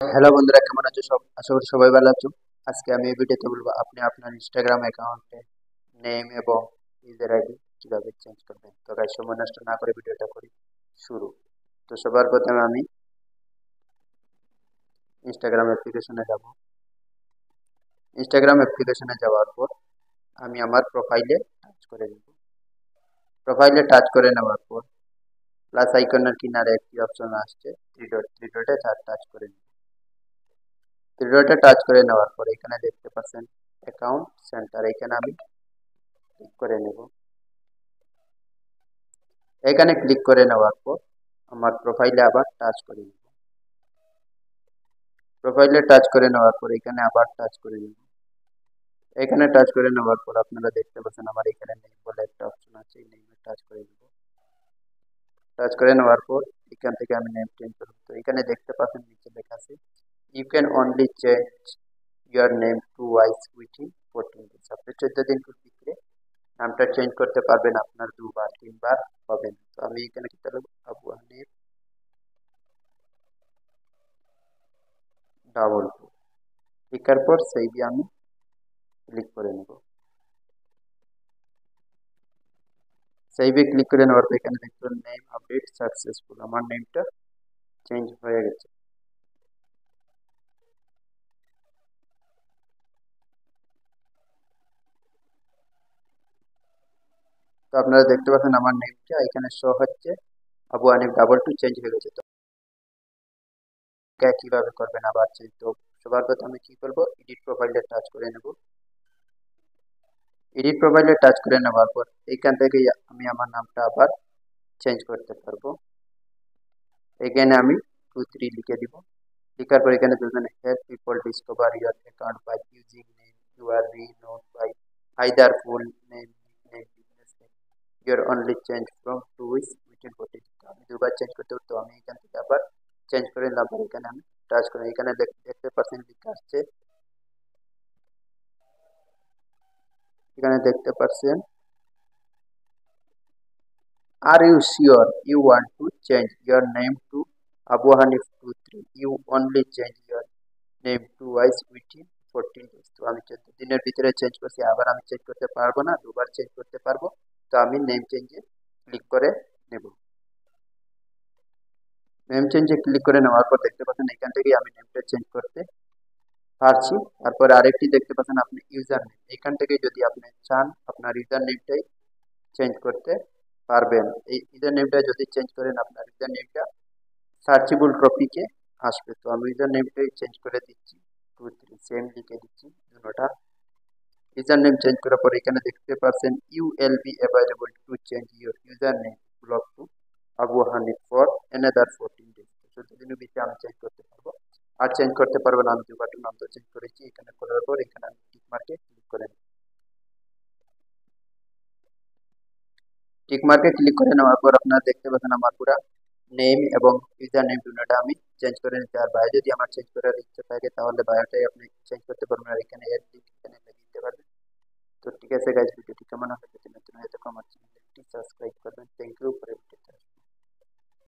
Hello বন্ধুরা, কেমন আছো? আশা করি সবাই ভালো আছো। আজকে আমি এই ভিডিওতে বলবো আপনি আপনার ইনস্টাগ্রাম অ্যাকাউন্টে নেম এবং ইউজার আইডি কিভাবে চেঞ্জ করবেন। তো গাইস, সময় নষ্ট না করে ভিডিওটা করি শুরু। তো সবার প্রথমে আমি ইনস্টাগ্রাম অ্যাপ্লিকেশনে যাব। ইনস্টাগ্রাম অ্যাপ্লিকেশনে যাওয়ার পর আমি আমার প্রোফাইলে টাচ করে নেব। প্রোফাইলে টাচ করে নেওয়ার পর প্লাস আইকনের কিনারে একটি অপশন আসছে, থ্রি ডটে টাচ করে নেব। থ্রি ডটে টাচ করে নেওয়ার পর এখানে দেখতে পাচ্ছেন অ্যাকাউন্ট সেন্টার, এখানে আমি ক্লিক করে নেব। এখানে ক্লিক করে নেওয়ার পর আমার প্রোফাইলে আবার টাচ করে নেব। প্রোফাইলে টাচ করে নেওয়ার পর এখানে আবার টাচ করে নেব। এখানে টাচ করে নেওয়ার পর আপনারা দেখতে পাচ্ছেন আমার এখানে নেম বলে একটা অপশন আছে, এই নেমে টাচ করে নেব। টাচ করে নেওয়ার পর এখান থেকে আমি নেম চেঞ্জ করব। তো এখানে দেখতে পাচ্ছেন নিচে লেখা আছে you can only change your name twice within 14 days. আপনি 14 দিন ভিতরে নামটা চেঞ্জ করতে পারবেন, আপনার 2 বার 3 বার হবে না। তো আমি এখানে কি করব, আবু হানিফ ডাবল টু লিখার পর সেইটি আমি ক্লিক করে নেব। সেইভে ক্লিক করে নেওয়ার পর এখানে দেখবেন নেম আপডেট সাকসেসফুল, আমার নেমটা চেঞ্জ হয়ে গেছে। তো আপনারা দেখতে পাচ্ছেন আমার নেমটা এখানে শো হচ্ছে, Abu Hanif double to change হয়ে গেছে। তো এটা কিভাবে করবেন আবার চেঞ্জ? তো সবার প্রথমে আমি কি করব, এডিট প্রোফাইলে টাচ করে নেব। এডিট প্রোফাইলে টাচ করে নেওয়ার পর এইখান থেকে আমি আমার নামটা আবার চেঞ্জ করতে পারবো। এখানে আমি 23 লিখে দিব। লিখার পর এখানে দেখবেন help people discover your account by using name you are renown by either full name, name, business name. Your only change from to with within 40। আমি 2 বার চেঞ্জ করতে হতো, আমি এখান থেকে আবার চেঞ্জ করে নিলাম। পর এখানে আমি টাচ করি, এখানে দেখতে পাচ্ছেন লেখা আসছে, এখানে দেখতে পাচ্ছেন are you sure you want to change your name two Abu Hanif 23? You only change your name twice within 14 days. তো আমি 14 দিনের ভিতরে চেঞ্জ করছি, আবার আমি চেঞ্জ করতে পারবো না, 2 বার চেঞ্জ করতে পারবো। তো আমি নেম চেঞ্জে ক্লিক করে নেব। নেম চেঞ্জে ক্লিক করে নেওয়ার পর দেখতে পাচ্ছেন এখান থেকেই আমি নেমটা চেঞ্জ করতে পারছি। তারপর আরেকটি দেখতে পাচ্ছেন আপনি ইউজার নেম, এখান থেকে যদি আপনি চান আপনার ইউজার নেমটাই চেঞ্জ করতে পারবেন। এই ইউজার নেমটা যদি চেঞ্জ করেন আপনার ইউজার নেমটা সার্চেবল টপিকে আসবে। তো আমি ইউজার নেমটাই চেঞ্জ করে দিচ্ছি, 23 সেম লিখে দিচ্ছি দুটোটা। ইউজার নেম চেঞ্জ করার পর এখানে দেখতে পাচ্ছেন you'll be available to change your username block to Abu Hanif for another 14 days. 14 দিনের ভিতরে আমি চেঞ্জ করতে পারবো, আর চেঞ্জ করতে পারবো না। আমি 2 বার নাম তো চেঞ্জ করেছি, এখানে করার পর এখানে আমি টিক মার্কে ক্লিক করে নেব। টিক মার্কে ক্লিক করে নেওয়ার পর আপনারা দেখতে পাচ্ছেন আমার পুরো নেম এবং ইউজার নেম দুটোটা আমি চেঞ্জ করে নিতে। আর বাইরে যদি আমার চেঞ্জ করার ইচ্ছা থাকে তাহলে বায়োটাই আপনি চেঞ্জ করতে পারবেন, আর এখানে এর লিঙ্ক এখানে লাগিয়ে দিতে পারবেন। তো ঠিক আছে গাইজ, ভিডিওটি কেমন হবে যদি নতুন হয়ে থাকে আমার চ্যানেলটি সাবস্ক্রাইব করবেন। Thank you.